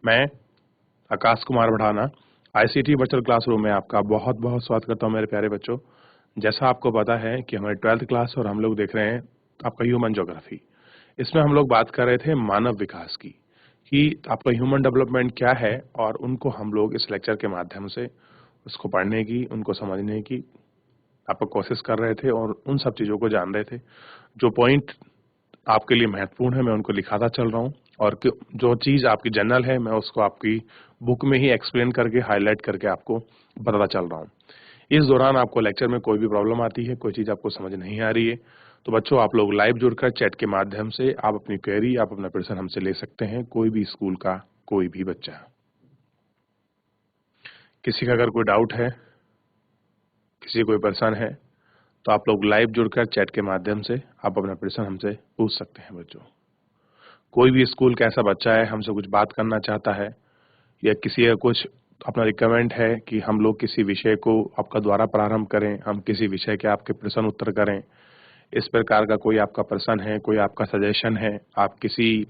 मैं आकाश कुमार बढ़ाना ICT virtual classroom में आपका बहुत बहुत स्वागत करता हूं मेरे प्यारे बच्चों। जैसा आपको पता है कि हमारे 12th क्लास और हम लोग देख रहे हैं आपका ह्यूमन ज्योग्राफी। इसमें हम लोग बात कर रहे थे मानव विकास की कि आपका ह्यूमन डेवलपमेंट क्या है, और उनको हम लोग इस लेक्चर के माध्यम से उसको पढ़ने की, उनको समझने की आपको कोशिश कर रहे थे और उन सब चीज़ों को जान रहे थे। जो पॉइंट आपके लिए महत्वपूर्ण है मैं उनको लिखाता चल रहा हूँ, और जो चीज़ आपकी जनरल है मैं उसको आपकी बुक में ही एक्सप्लेन करके हाईलाइट करके आपको बताता चल रहा हूँ। इस दौरान आपको लेक्चर में कोई भी प्रॉब्लम आती है, कोई चीज़ आपको समझ नहीं आ रही है, तो बच्चों आप लोग लाइव जुड़कर चैट के माध्यम से आप अपनी क्वेरी, आप अपना प्रश्न हमसे ले सकते हैं। कोई भी स्कूल का कोई भी बच्चा, किसी का अगर कोई डाउट है, किसी कोई परेशान है, तो आप लोग लाइव जुड़कर चैट के माध्यम से आप अपना प्रश्न हमसे पूछ सकते हैं। बच्चों, कोई भी स्कूल का ऐसा बच्चा है हमसे कुछ बात करना चाहता है, या किसी का कुछ अपना रिक्वायरमेंट है कि हम लोग किसी विषय को आपका द्वारा प्रारंभ करें, हम किसी विषय के आपके प्रश्न उत्तर करें, इस प्रकार का कोई आपका प्रश्न है, कोई आपका सजेशन है, आप किसी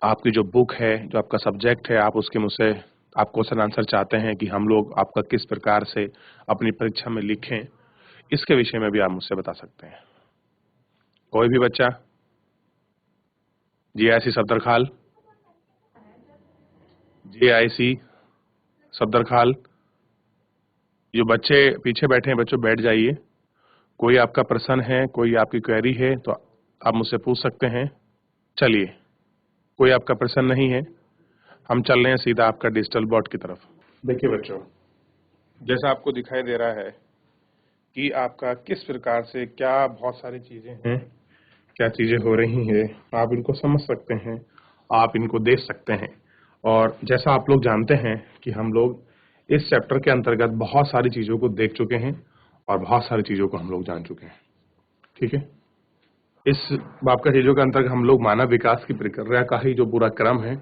आपकी जो बुक है, जो आपका सब्जेक्ट है, आप उसके मुझसे आप क्वेश्चन आंसर चाहते हैं कि हम लोग आपका किस प्रकार से अपनी परीक्षा में लिखें, इसके विषय में भी आप मुझसे बता सकते हैं। कोई भी बच्चा, जीआईसी सफदरखाल, जीआईसी सफदरखाल, जो बच्चे पीछे बैठे हैं बच्चों बैठ जाइए। कोई आपका प्रश्न है, कोई आपकी क्वेरी है तो आप मुझसे पूछ सकते हैं। चलिए, कोई आपका प्रश्न नहीं है, हम चल रहे हैं सीधा आपका डिजिटल बोर्ड की तरफ। देखिए बच्चों, जैसा आपको दिखाई दे रहा है कि आपका किस प्रकार से क्या बहुत सारी चीजें हैं, क्या चीजें हो रही हैं, आप इनको समझ सकते हैं, आप इनको देख सकते हैं। और जैसा आप लोग जानते हैं कि हम लोग इस चैप्टर के अंतर्गत बहुत सारी चीजों को देख चुके हैं और बहुत सारी चीजों को हम लोग जान चुके हैं। ठीक है, इस आपका चीजों के अंतर्गत हम लोग मानव विकास की प्रक्रिया का ही जो पूरा क्रम है,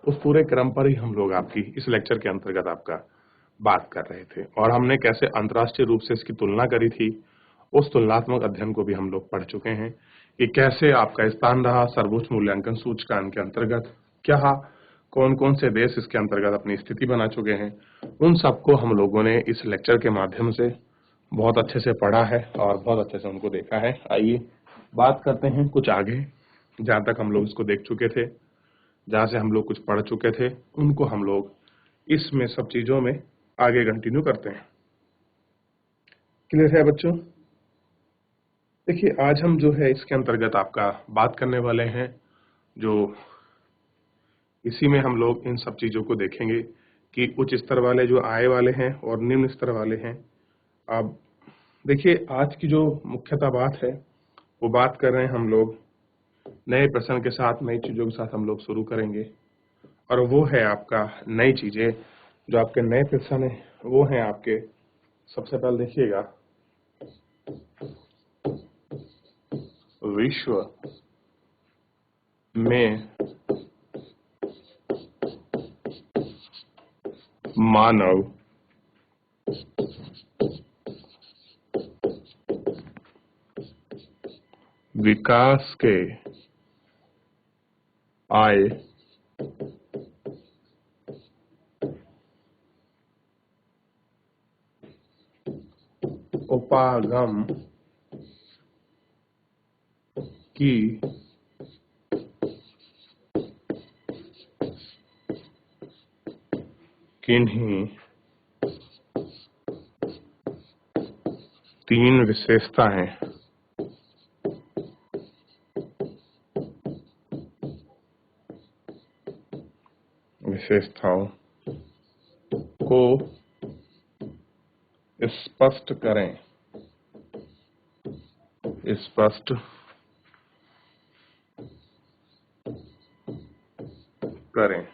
उस पूरे क्रम पर ही हम लोग आपकी इस लेक्चर के अंतर्गत आपका बात कर रहे थे, और हमने कैसे अंतर्राष्ट्रीय रूप से इसकी तुलना करी थी, उस तुलनात्मक अध्ययन को भी हम लोग पढ़ चुके हैं कि कैसे आपका स्थान रहा सर्वोच्च मूल्यांकन सूचकांक के अंतर्गत, क्या कौन कौन से देश इसके अंतर्गत अपनी स्थिति बना चुके हैं। उन सबको हम लोगों ने इस लेक्चर के माध्यम से बहुत अच्छे से पढ़ा है और बहुत अच्छे से उनको देखा है। आइए बात करते हैं कुछ आगे, जहाँ तक हम लोग इसको देख चुके थे, जहाँ से हम लोग कुछ पढ़ चुके थे, उनको हम लोग इसमें सब चीजों में आगे कंटिन्यू करते हैं। क्लियर है बच्चों? देखिए, आज हम जो है इसके अंतर्गत आपका बात करने वाले हैं, जो इसी में हम लोग इन सब चीजों को देखेंगे कि उच्च स्तर वाले जो आय वाले हैं और निम्न स्तर वाले हैं। अब देखिए, आज की जो मुख्यतः बात है वो बात कर रहे हैं हम लोग नए प्रश्न के साथ, नई चीजों के साथ हम लोग शुरू करेंगे, और वो है आपका नई चीजें। जो आपके नए प्रश्न है वो हैं आपके, सबसे पहले देखिएगा, विश्व में मानव विकास के आय उपागम की किन्हीं तीन विशेषताएं विशेषताओं को स्पष्ट करें, स्पष्ट करें।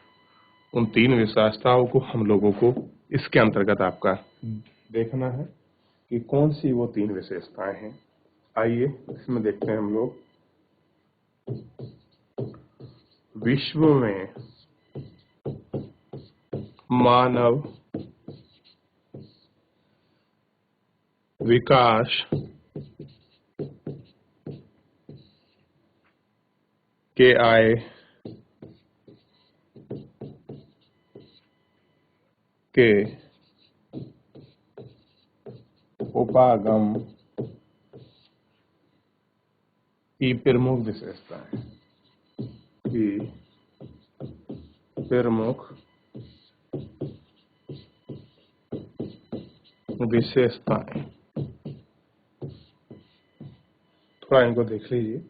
उन तीन विशेषताओं को हम लोगों को इसके अंतर्गत आपका देखना है कि कौन सी वो तीन विशेषताएं हैं। आइए इसमें देखते हैं हम लोग। विश्व में मानव विकास के आय के उपागम की प्रमुख विशेषताएं, की प्रमुख विशेषताएं। थोड़ा इनको देख लीजिए,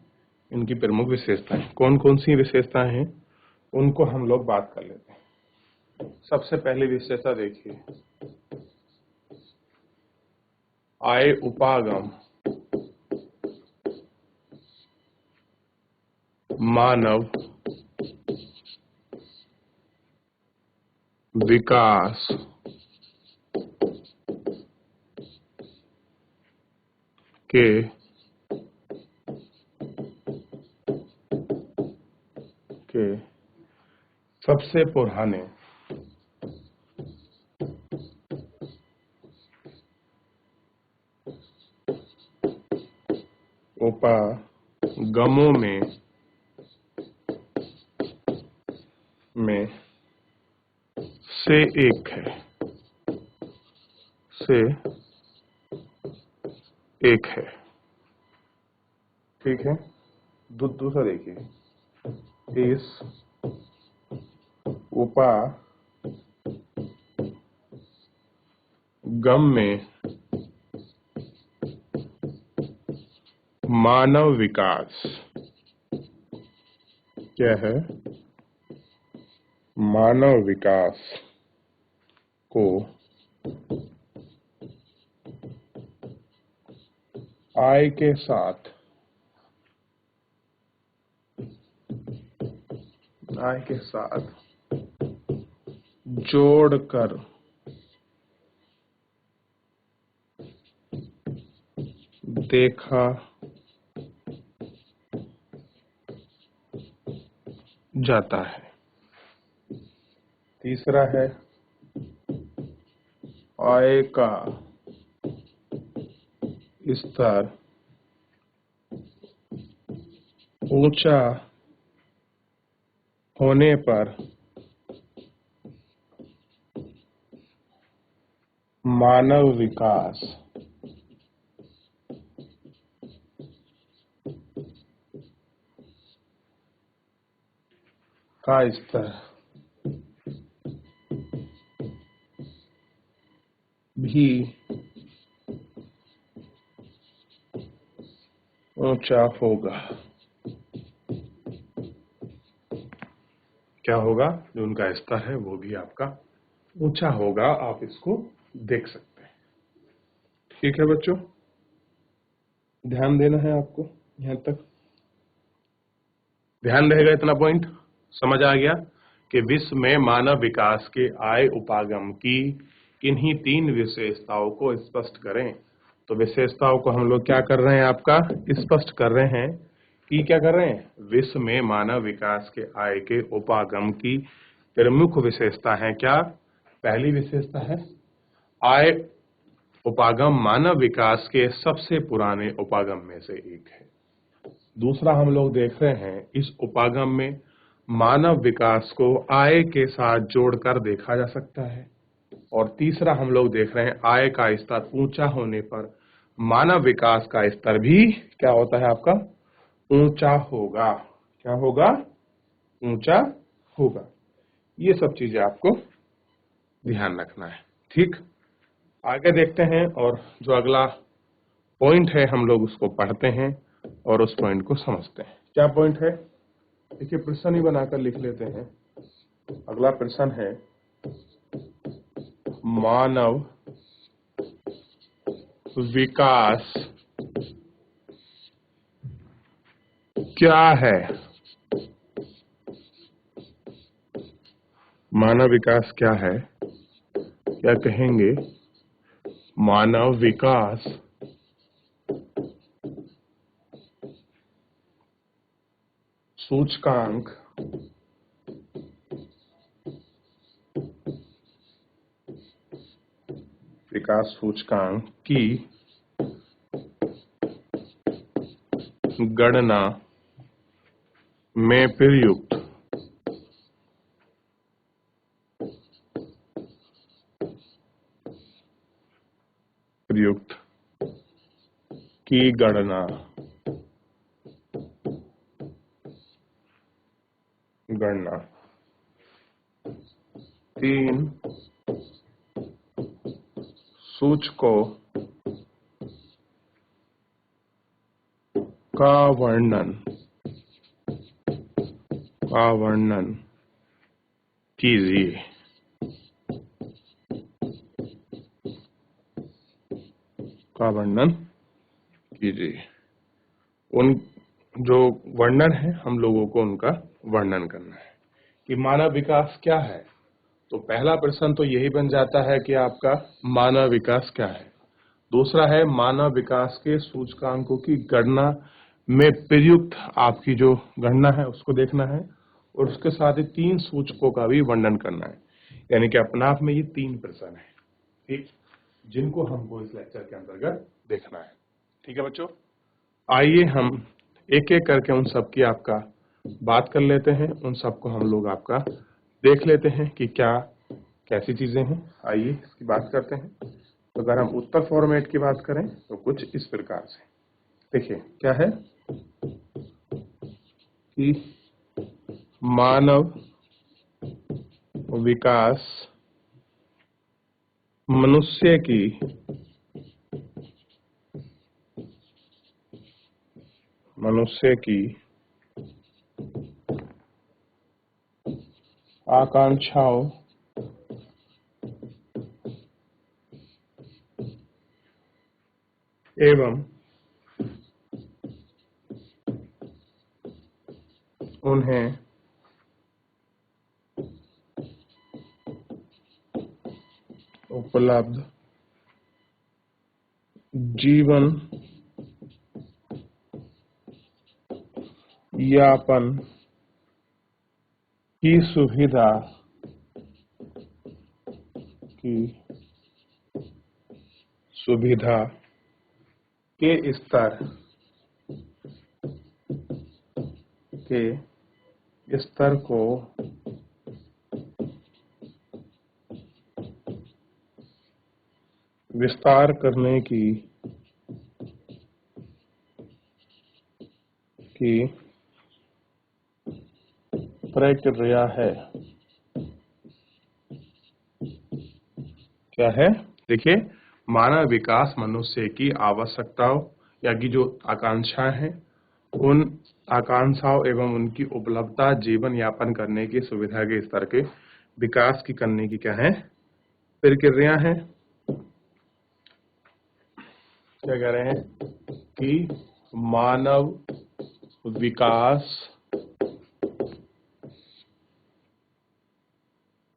इनकी प्रमुख विशेषताएं कौन कौन सी विशेषताएं हैं, उनको हम लोग बात कर लेते हैं। सबसे पहली विशेषता देखिए, आय उपागम मानव विकास के सबसे पुराने उपागमों में से एक है, ठीक है। दूसरा देखिए, इस उपागम में मानव विकास क्या है, मानव विकास को आय के साथ जोड़कर देखा जाता है। तीसरा है, आय का स्तर ऊंचा होने पर मानव विकास का स्तर भी ऊंचा होगा। क्या होगा, जो उनका स्तर है वो भी आपका ऊंचा होगा। आप इसको देख सकते हैं। ठीक है बच्चों, ध्यान देना है आपको, यहां तक ध्यान रहेगा। इतना पॉइंट समझ आ गया कि विश्व में मानव विकास के आय उपागम की किन्हीं तीन विशेषताओं को स्पष्ट करें। तो विशेषताओं को हम लोग क्या कर रहे हैं, आपका स्पष्ट कर रहे हैं कि क्या कर रहे हैं, विश्व में मानव विकास के आय के उपागम की प्रमुख विशेषता है क्या। पहली विशेषता है, आय उपागम मानव विकास के सबसे पुराने उपागम में से एक है। दूसरा हम लोग देख रहे हैं, इस उपागम में मानव विकास को आय के साथ जोड़कर देखा जा सकता है। और तीसरा हम लोग देख रहे हैं, आय का स्तर ऊंचा होने पर मानव विकास का स्तर भी क्या होता है, आपका ऊंचा होगा। क्या होगा, ऊंचा होगा। ये सब चीजें आपको ध्यान रखना है। ठीक, आगे देखते हैं और जो अगला पॉइंट है हम लोग उसको पढ़ते हैं और उस पॉइंट को समझते हैं। क्या पॉइंट है, देखिए प्रश्न ही बनाकर लिख लेते हैं। अगला प्रश्न है, मानव विकास क्या है। मानव विकास क्या है, क्या कहेंगे, मानव विकास सूचकांक की गणना में प्रयुक्त की गणना गणना 3 सूचकों का वर्णन कीजिए। का वर्णन कीजिए। उन जो वर्णन है हम लोगों को उनका वर्णन करना है कि मानव विकास क्या है। तो पहला प्रश्न तो यही बन जाता है कि आपका मानव विकास क्या है। दूसरा है मानव विकास के सूचकांकों की गणना में प्रयुक्त आपकी जो गणना है उसको देखना है और उसके साथ ही 3 सूचकों का भी वर्णन करना है। यानी कि अपने आप में ये 3 प्रश्न है, ठीक, जिनको हमको इस लेक्चर के अंतर्गत देखना है। ठीक है बच्चों, आइए हम एक एक करके उन सब की आपका बात कर लेते हैं। उन सबको हम लोग आपका देख लेते हैं कि क्या कैसी चीजें हैं। आइए इसकी बात करते हैं। तो अगर हम उत्तर फॉर्मेट की बात करें तो कुछ इस प्रकार से देखिए क्या है कि मानव विकास मनुष्य की आकांक्षाओं एवं उन्हें उपलब्ध जीवन यापन की सुविधा के स्तर को विस्तार करने की प्रक्रिया है। क्या है? देखिए, मानव विकास मनुष्य की आवश्यकताओं या की जो आकांक्षाएं हैं उन आकांक्षाओं एवं उनकी उपलब्धता जीवन यापन करने की सुविधा के स्तर के विकास की करने की क्या है प्रक्रिया है। क्या कह रहे हैं कि मानव विकास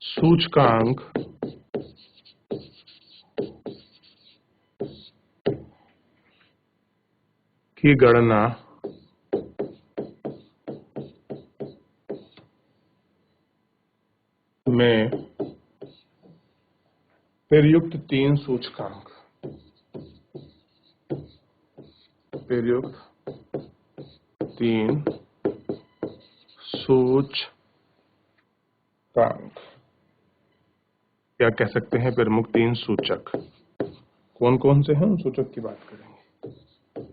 सूचकांक की गणना में प्रयुक्त 3 सूचकांक क्या कह सकते हैं प्रमुख 3 सूचक कौन कौन से हैं उन सूचक की बात करेंगे।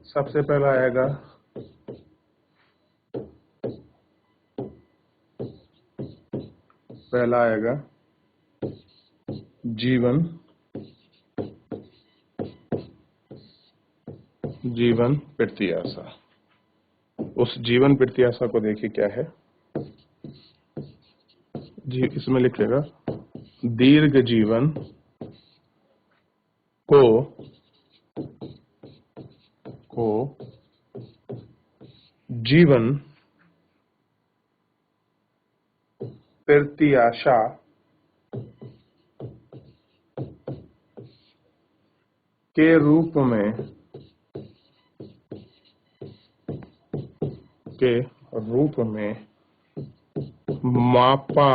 सबसे पहला आएगा जीवन प्रत्याशा। उस जीवन प्रत्याशा को देखिए क्या है जी, इसमें लिखेगा दीर्घ जीवन को जीवन प्रत्याशा के रूप में मापा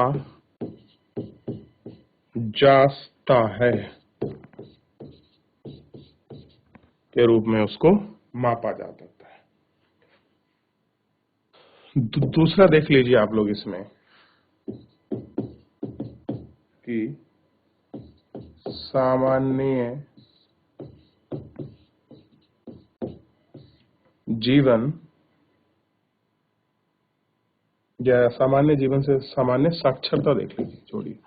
जाता है। के रूप में उसको मापा जाता है। दूसरा देख लीजिए आप लोग इसमें कि सामान्य जीवन या सामान्य जीवन से सामान्य साक्षरता देख लीजिए, छोड़िए,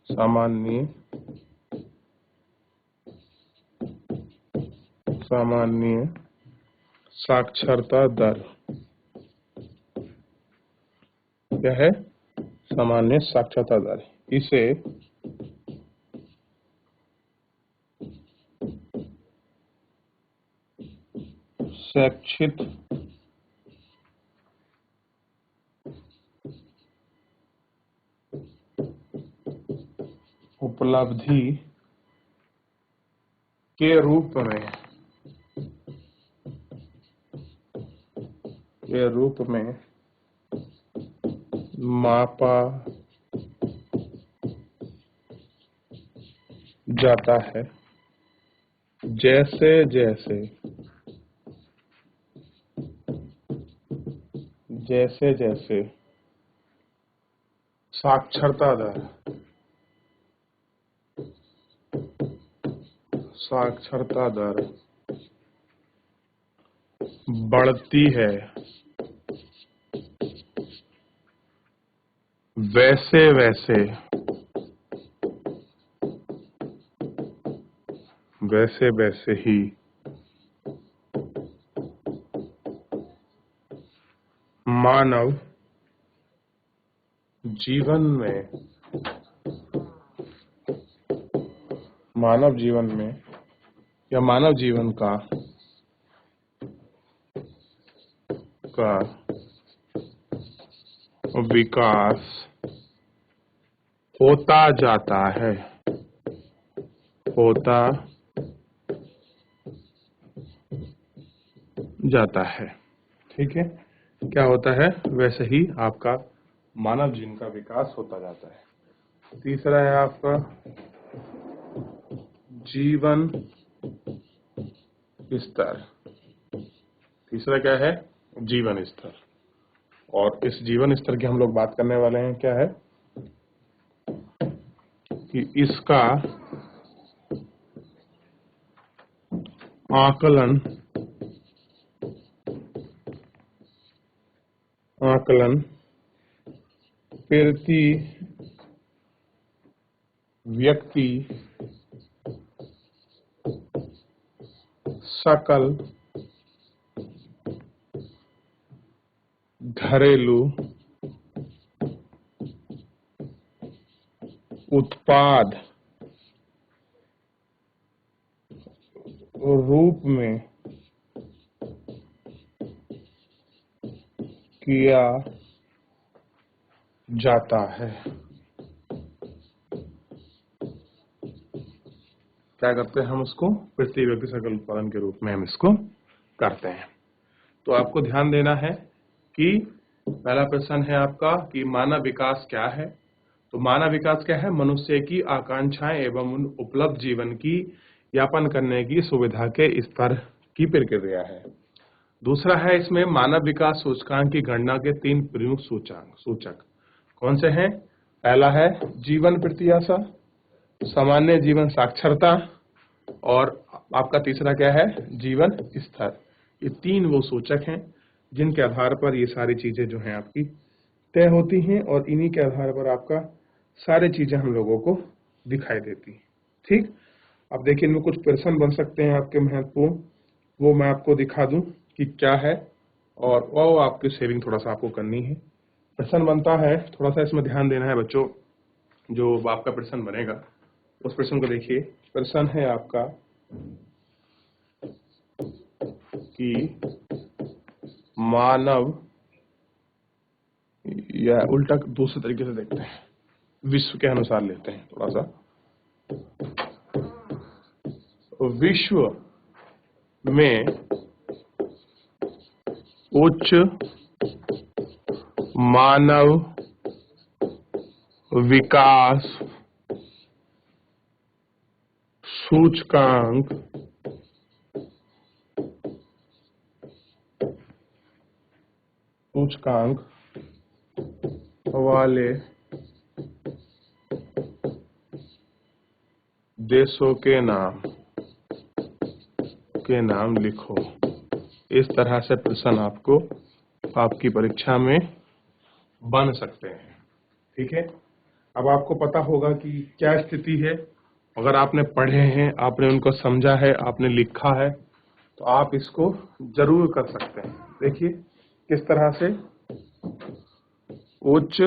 सामान्य साक्षरता दर क्या है? सामान्य साक्षरता दर। इसे शैक्षिक उपलब्धि के रूप में मापा जाता है, जैसे जैसे साक्षरता दर बढ़ती है, वैसे ही मानव जीवन में या मानव जीवन का विकास होता जाता है, ठीक है। क्या होता है? वैसे ही आपका मानव जीवन का विकास होता जाता है। तीसरा है आपका जीवन स्तर। तीसरा क्या है? जीवन स्तर। और इस जीवन स्तर की हम लोग बात करने वाले हैं, क्या है कि इसका आकलन प्रति व्यक्ति सकल घरेलू उत्पाद रूप में किया जाता है। क्या करते हैं हम उसको? प्रति व्यक्ति सकल उत्पादन के रूप में हम इसको करते हैं। तो आपको ध्यान देना है कि पहला प्रश्न है आपका कि मानव विकास क्या है। तो मानव विकास क्या है? मनुष्य की आकांक्षाएं एवं उन उपलब्ध जीवन की यापन करने की सुविधा के स्तर की प्रक्रिया है। दूसरा है इसमें मानव विकास सूचकांक की गणना के 3 प्रमुख सूचक कौन से हैं? पहला है जीवन प्रत्याशा, सामान्य जीवन साक्षरता और आपका तीसरा क्या है? जीवन स्तर। ये 3 वो सूचक हैं जिनके आधार पर ये सारी चीजें जो हैं आपकी तय होती हैं और इन्हीं के आधार पर आपका सारी चीजें हम लोगों को दिखाई देती हैं। ठीक, अब देखिए इनमें कुछ प्रश्न बन सकते हैं आपके महत्वपूर्ण, वो मैं आपको दिखा दूं कि क्या है और वो आपकी सेविंग थोड़ा सा आपको करनी है। प्रश्न बनता है, थोड़ा सा इसमें ध्यान देना है बच्चों। जो आपका प्रश्न बनेगा उस प्रश्न को देखिए। प्रश्न है आपका कि मानव, या उल्टा दूसरे तरीके से देखते हैं, विश्व के अनुसार लेते हैं थोड़ा सा। विश्व में उच्च मानव विकास सूचकांक वाले देशों के नाम लिखो। इस तरह से प्रश्न आपको आपकी परीक्षा में बन सकते हैं। ठीक है, अब आपको पता होगा कि क्या स्थिति है। अगर आपने पढ़े हैं, आपने उनको समझा है, आपने लिखा है, तो आप इसको जरूर कर सकते हैं। देखिए किस तरह से उच्च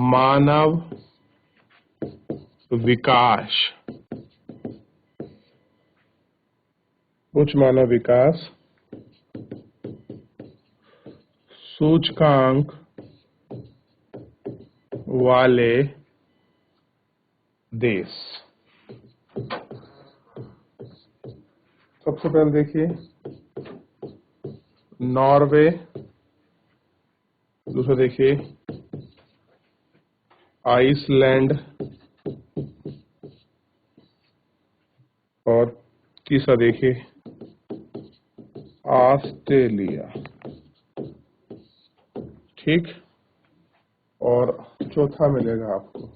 मानव विकास, उच्च मानव विकास सूचकांक वाले देश। सबसे पहले देखिए नॉर्वे, दूसरा देखिए आइसलैंड, और तीसरा देखिए ऑस्ट्रेलिया। ठीक, और चौथा मिलेगा आपको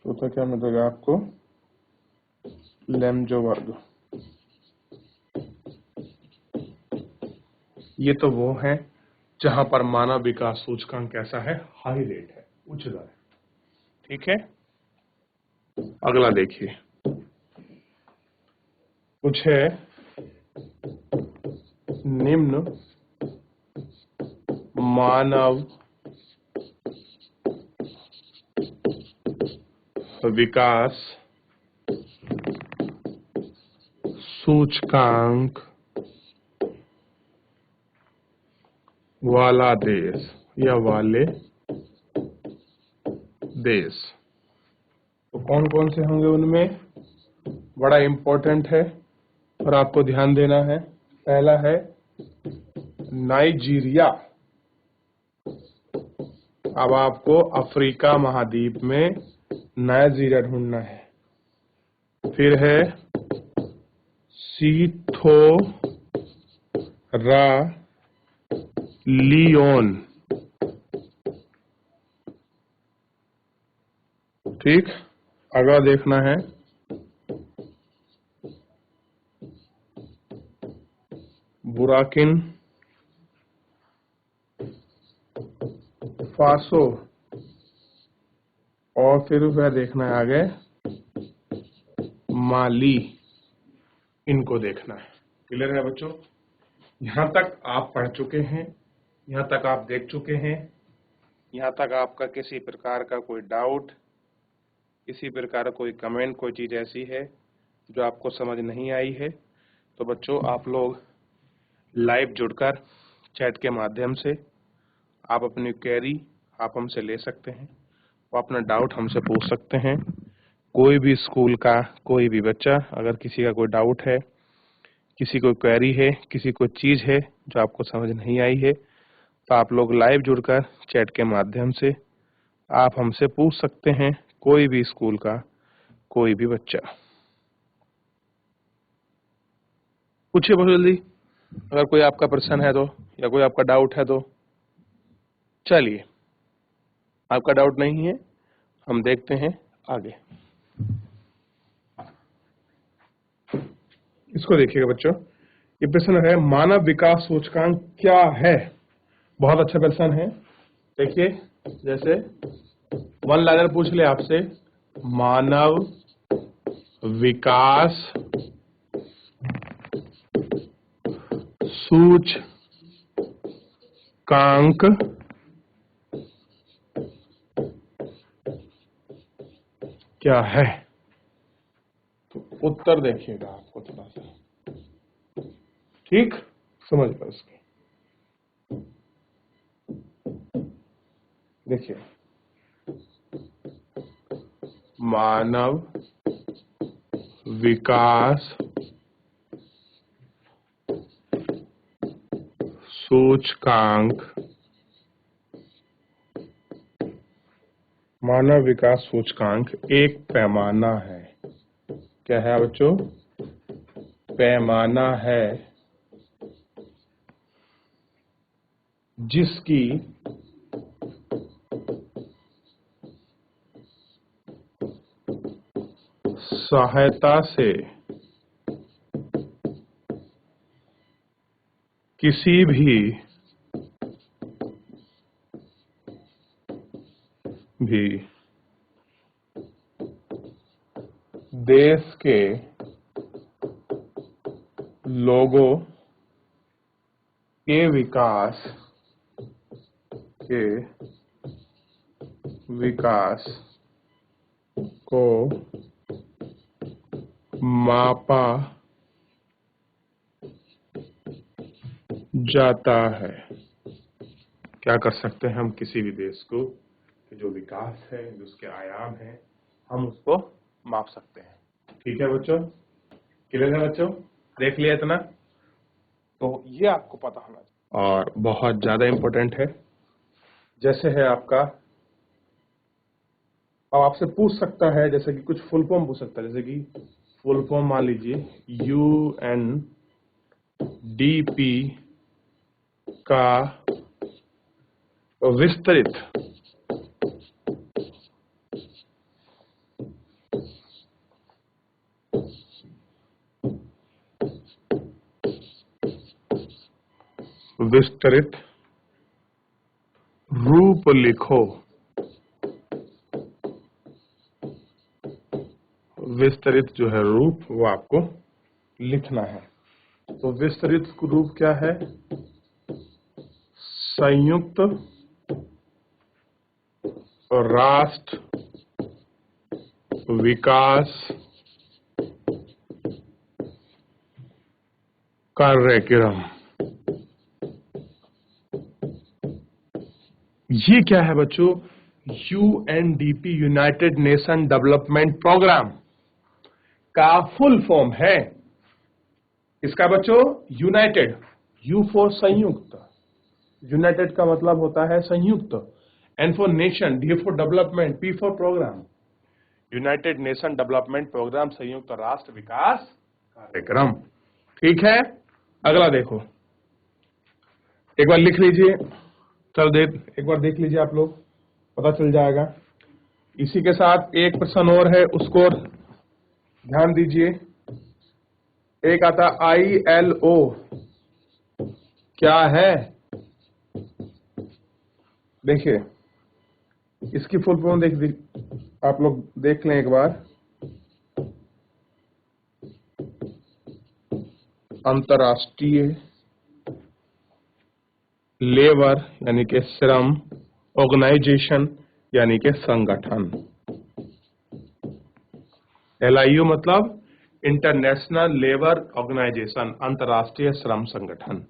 चौथा क्या मिलेगा आपको, लैम्जोवर्ग। ये तो वो है जहां पर मानव विकास सूचकांक कैसा है, हाई रेट है, उच्च दर है। ठीक है, अगला देखिए कुछ है निम्न मानव विकास सूचकांक वाला देश या वाले देश। तो कौन कौन से होंगे उनमें, बड़ा इंपॉर्टेंट है और आपको ध्यान देना है। पहला है नाइजीरिया। अब आपको अफ्रीका महाद्वीप में नाइजीरिया ढूंढना है। फिर है सीथोरा लियोन। ठीक, अगला देखना है बुराकिन फासो, और फिर वह देखना है आगे माली। इनको देखना है। क्लियर है बच्चों? यहां तक आप पढ़ चुके हैं, यहां तक आप देख चुके हैं। यहां तक आपका किसी प्रकार का कोई डाउट, किसी प्रकार का कोई कमेंट, कोई चीज ऐसी है जो आपको समझ नहीं आई है, तो बच्चों आप लोग लाइव जुड़कर चैट के माध्यम से आप अपनी क्वेरी आप हमसे ले सकते हैं, वो अपना डाउट हमसे पूछ सकते हैं। कोई भी स्कूल का कोई भी बच्चा, अगर किसी का कोई डाउट है, किसी को क्वेरी है, किसी को चीज है जो आपको समझ नहीं आई है, तो आप लोग लाइव जुड़कर चैट के माध्यम से आप हमसे पूछ सकते हैं। कोई भी स्कूल का कोई भी बच्चा, पूछिए बहुत जल्दी, अगर कोई आपका प्रश्न है तो, या कोई आपका डाउट है तो। चलिए, आपका डाउट नहीं है, हम देखते हैं आगे। इसको देखिएगा बच्चों, ये प्रश्न है मानव विकास सूचकांक क्या है। बहुत अच्छा प्रश्न है। देखिए, जैसे वन लाइनर पूछ ले आपसे, मानव विकास सूचकांक क्या है, तो उत्तर देखिएगा आपको थोड़ा सा। ठीक, समझ लो इसको। देखिए, मानव विकास सूचकांक, मानव विकास सूचकांक एक पैमाना है। क्या है बच्चों? पैमाना है जिसकी सहायता से किसी भी देश के लोगों के विकास को मापा जाता है। क्या कर सकते हैं हम किसी भी देश को कि जो विकास है, जो उसके आयाम है, हम उसको माप सकते हैं। ठीक है बच्चों, क्लियर है बच्चों? देख लिया इतना, तो ये आपको पता होना चाहिए और बहुत ज्यादा इंपॉर्टेंट है। जैसे है आपका, अब आपसे पूछ सकता है, जैसे कि कुछ फुल फॉर्म पूछ सकता है, जैसे कि फुल फॉर्म मान लीजिए यूएनडीपी का विस्तृत रूप लिखो। विस्तृत जो है रूप, वो आपको लिखना है। तो विस्तृत रूप क्या है? संयुक्त राष्ट्र विकास कार्यक्रम। ये क्या है बच्चों? UNDP, united nation development programme का फुल फॉर्म है। इसका बच्चों यूनाइटेड, यू फॉर संयुक्त, यूनाइटेड का मतलब होता है संयुक्त, N for nation, D for development, P for programme. United nation development programme, संयुक्त राष्ट्र विकास कार्यक्रम। ठीक है, अगला देखो, एक बार लिख लीजिए। चल एक बार देख लीजिए, आप लोग पता चल जाएगा। इसी के साथ एक प्रश्न और है, उसको ध्यान दीजिए। एक आता ILO, क्या है? देखिए, इसकी फुल फॉर्म आप लोग देख लें एक बार। अंतर्राष्ट्रीय लेबर यानी कि श्रम ऑर्गेनाइजेशन यानी कि संगठन। LIO मतलब इंटरनेशनल लेबर ऑर्गेनाइजेशन, अंतर्राष्ट्रीय श्रम संगठन।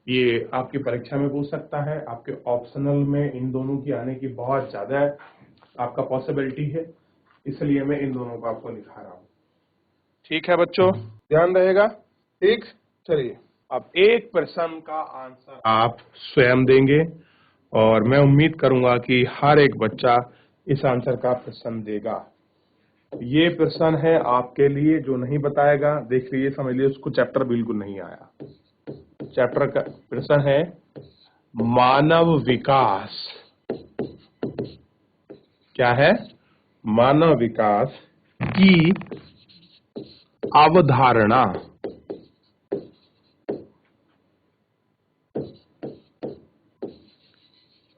ये आपकी परीक्षा में पूछ सकता है, आपके ऑप्शनल में इन दोनों की आने की बहुत ज्यादा आपका पॉसिबिलिटी है, इसलिए मैं इन दोनों को आपको दिखा रहा हूं। ठीक है बच्चों, ध्यान रहेगा। ठीक, चलिए अब एक प्रश्न का आंसर आप स्वयं देंगे और मैं उम्मीद करूंगा कि हर एक बच्चा इस आंसर का प्रश्न देगा। ये प्रश्न है आपके लिए, जो नहीं बताएगा देख लीजिए, समझ लीजिए उसको चैप्टर बिल्कुल नहीं आया। चैप्टर का प्रश्न है मानव विकास। क्या है? मानव विकास की अवधारणा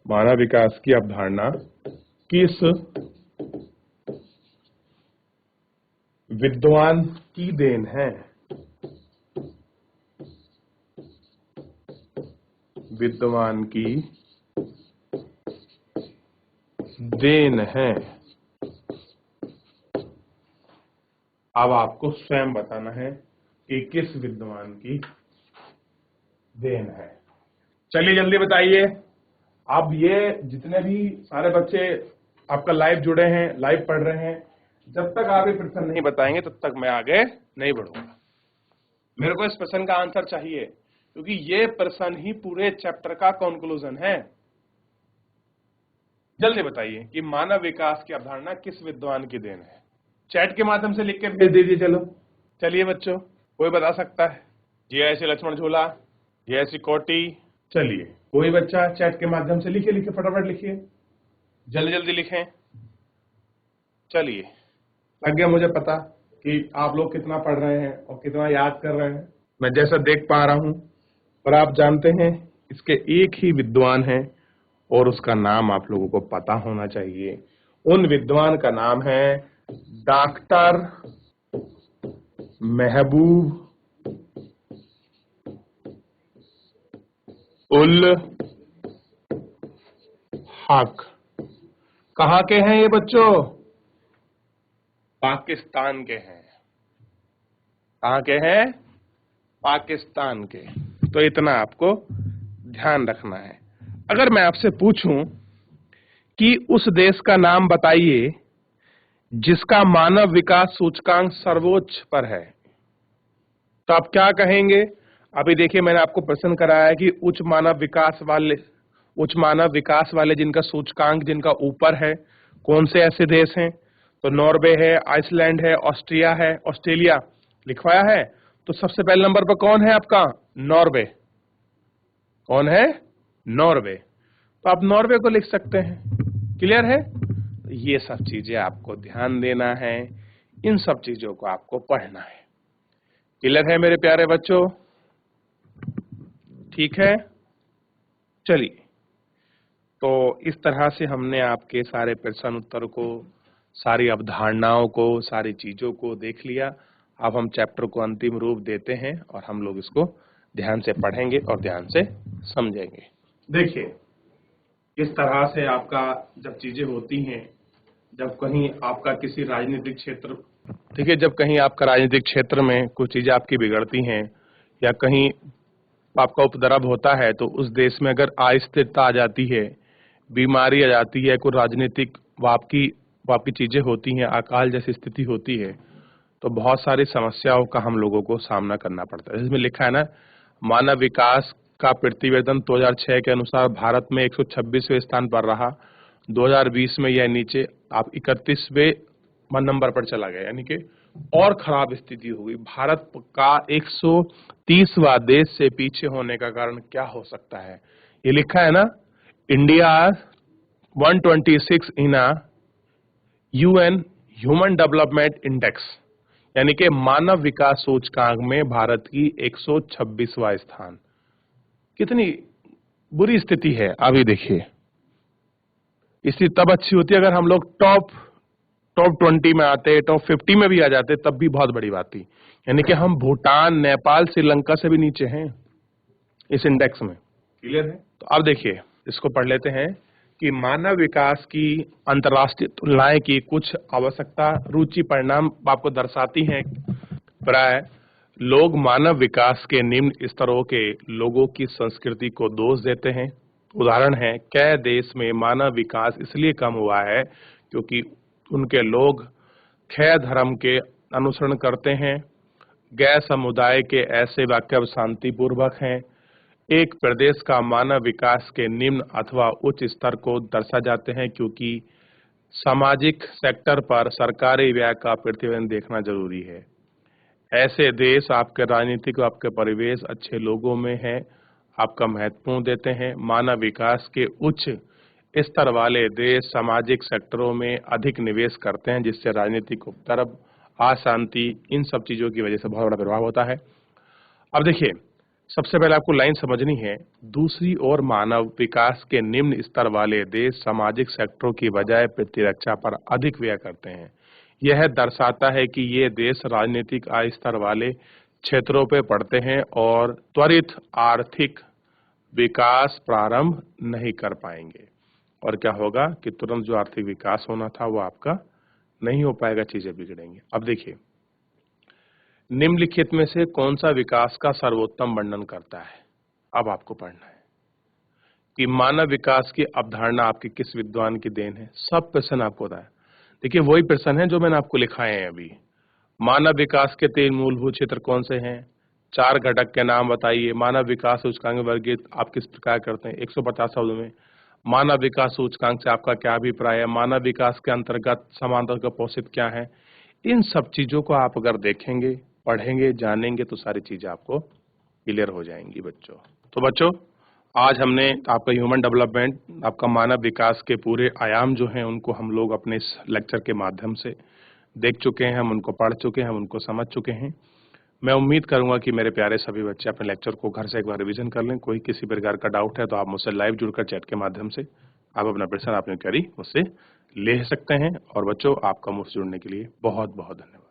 मानव विकास की अवधारणा किस विद्वान की देन है? विद्वान की देन है। अब आपको स्वयं बताना है कि किस विद्वान की देन है। चलिए जल्दी बताइए। अब ये जितने भी सारे बच्चे आपका लाइव जुड़े हैं, लाइव पढ़ रहे हैं, जब तक आप ये प्रश्न नहीं बताएंगे तब तक मैं आगे नहीं बढ़ूंगा। मेरे को इस प्रश्न का आंसर चाहिए, क्योंकि ये प्रश्न ही पूरे चैप्टर का कंक्लूजन है। जल्दी बताइए कि मानव विकास की अवधारणा किस विद्वान की देन है। चैट के माध्यम से लिख के भेज दीजिए। चलो चलिए बच्चों, कोई बता सकता है? GIC लक्ष्मण झूला, GIC कोटी। चलिए कोई बच्चा चैट के माध्यम से लिखिए, लिखिए फटाफट लिखिए, जल्दी जल्दी लिखें। चलिए लग गया मुझे पता कि आप लोग कितना पढ़ रहे हैं और कितना याद कर रहे हैं। मैं जैसा देख पा रहा हूं, और आप जानते हैं इसके एक ही विद्वान है और उसका नाम आप लोगों को पता होना चाहिए। उन विद्वान का नाम है डॉक्टर महबूब उल हक। कहाँ के हैं ये बच्चों? पाकिस्तान के हैं। कहाँ के हैं? पाकिस्तान के। तो इतना आपको ध्यान रखना है। अगर मैं आपसे पूछूं कि उस देश का नाम बताइए जिसका मानव विकास सूचकांक सर्वोच्च पर है, तो आप क्या कहेंगे? अभी देखिए, मैंने आपको प्रश्न कराया है कि उच्च मानव विकास वाले जिनका सूचकांक जिनका ऊपर है, कौन से ऐसे देश हैं? तो नॉर्वे है, आइसलैंड है, ऑस्ट्रिया है, ऑस्ट्रेलिया लिखवाया है। तो सबसे पहले नंबर पर कौन है आपका? नॉर्वे। कौन है? नॉर्वे। तो आप नॉर्वे को लिख सकते हैं। क्लियर है? ये सब चीजें आपको ध्यान देना है, इन सब चीजों को आपको पढ़ना है। क्लियर है मेरे प्यारे बच्चों? ठीक है, चलिए। तो इस तरह से हमने आपके सारे प्रश्न उत्तर को, सारी अवधारणाओं को, सारी चीजों को देख लिया। अब हम चैप्टर को अंतिम रूप देते हैं और हम लोग इसको ध्यान से पढ़ेंगे और ध्यान से समझेंगे। देखिए, इस तरह से आपका जब चीजें होती हैं, जब कहीं आपका किसी राजनीतिक क्षेत्र, ठीक है, जब कहीं आपका राजनीतिक क्षेत्र में कुछ चीजें आपकी बिगड़ती हैं या कहीं आपका उपद्रव होता है, तो उस देश में अगर अस्थिरता आ जाती है, बीमारी आ जाती है, कोई राजनीतिक आपकी चीजें होती हैं, अकाल जैसी स्थिति होती है, तो बहुत सारी समस्याओं का हम लोगों को सामना करना पड़ता है। इसमें लिखा है ना, मानव विकास का प्रतिवेदन 2006 के अनुसार भारत में 126वें स्थान पर रहा। 2020 में यह नीचे आप 31वें नंबर पर चला गया, यानी कि और खराब स्थिति हो गई। भारत का 130वां देश से पीछे होने का कारण क्या हो सकता है? ये लिखा है ना, इंडिया 126 इन अ UN ह्यूमन डेवलपमेंट इंडेक्स, यानी कि मानव विकास सूचकांक में भारत की 126वां स्थान। कितनी बुरी स्थिति है। अभी देखिए, स्थिति तब अच्छी होती है अगर हम लोग टॉप 20 में आते, टॉप 50 में भी आ जाते, तब भी बहुत बड़ी बात थी। यानी कि हम भूटान, नेपाल, श्रीलंका से भी नीचे हैं इस इंडेक्स में। क्लियर है? तो अब देखिए, इसको पढ़ लेते हैं कि मानव विकास की अंतर्राष्ट्रीय तुलनाएं की कुछ आवश्यकता रुचि परिणाम आपको दर्शाती हैं। प्राय लोग मानव विकास के निम्न स्तरों के लोगों की संस्कृति को दोष देते हैं। उदाहरण है, कई देश में मानव विकास इसलिए कम हुआ है क्योंकि उनके लोग क्षय धर्म के अनुसरण करते हैं। गैर समुदाय के ऐसे वाक्य शांतिपूर्वक हैं। एक प्रदेश का मानव विकास के निम्न अथवा उच्च स्तर को दर्शा जाते हैं क्योंकि सामाजिक सेक्टर पर सरकारी व्यय का प्रतिवेदन देखना जरूरी है। ऐसे देश आपके राजनीतिक और आपके परिवेश अच्छे लोगों में है, आपका महत्वपूर्ण देते हैं। मानव विकास के उच्च स्तर वाले देश सामाजिक सेक्टरों में अधिक निवेश करते हैं, जिससे राजनीतिक उपद्रव, अशांति, इन सब चीजों की वजह से बहुत बड़ा प्रभाव होता है। अब देखिए, सबसे पहले आपको लाइन समझनी है। दूसरी ओर मानव विकास के निम्न स्तर वाले देश सामाजिक सेक्टरों की बजाय प्रतिरक्षा पर अधिक व्यय करते हैं। यह दर्शाता है कि ये देश राजनीतिक स्तर वाले क्षेत्रों पर पड़ते हैं और त्वरित आर्थिक विकास प्रारंभ नहीं कर पाएंगे। और क्या होगा कि तुरंत जो आर्थिक विकास होना था वो आपका नहीं हो पाएगा, चीजें बिगड़ेंगी। अब देखिए, निम्नलिखित में से कौन सा विकास का सर्वोत्तम वर्णन करता है? अब आपको पढ़ना है कि मानव विकास की अवधारणा आपकी किस विद्वान की देन है। सब प्रश्न आपको होता है। देखिए, वही प्रश्न है जो मैंने आपको लिखाए हैं अभी। मानव विकास के 3 मूलभूत क्षेत्र कौन से हैं? 4 घटक के नाम बताइए। मानव विकास सूचकांक में वर्गीकृत आप किस प्रकार करते हैं? 150 शब्दों में। मानव विकास सूचकांक से आपका क्या अभिप्राय है? मानव विकास के अंतर्गत समांतर का पोषित क्या है? इन सब चीजों को आप अगर देखेंगे, पढ़ेंगे, जानेंगे, तो सारी चीजें आपको क्लियर हो जाएंगी बच्चों। तो बच्चों, आज हमने आपका ह्यूमन डेवलपमेंट, आपका मानव विकास के पूरे आयाम जो हैं उनको हम लोग अपने इस लेक्चर के माध्यम से देख चुके हैं, हम उनको पढ़ चुके हैं, हम उनको समझ चुके हैं। मैं उम्मीद करूंगा कि मेरे प्यारे सभी बच्चे अपने लेक्चर को घर से एक बार रिवीजन कर लें। कोई किसी प्रकार का डाउट है तो आप मुझसे लाइव जुड़कर चैट के माध्यम से आप अपना प्रश्न, अपनी क्वेरी मुझसे ले सकते हैं। और बच्चों, आपका मुझसे जुड़ने के लिए बहुत बहुत धन्यवाद।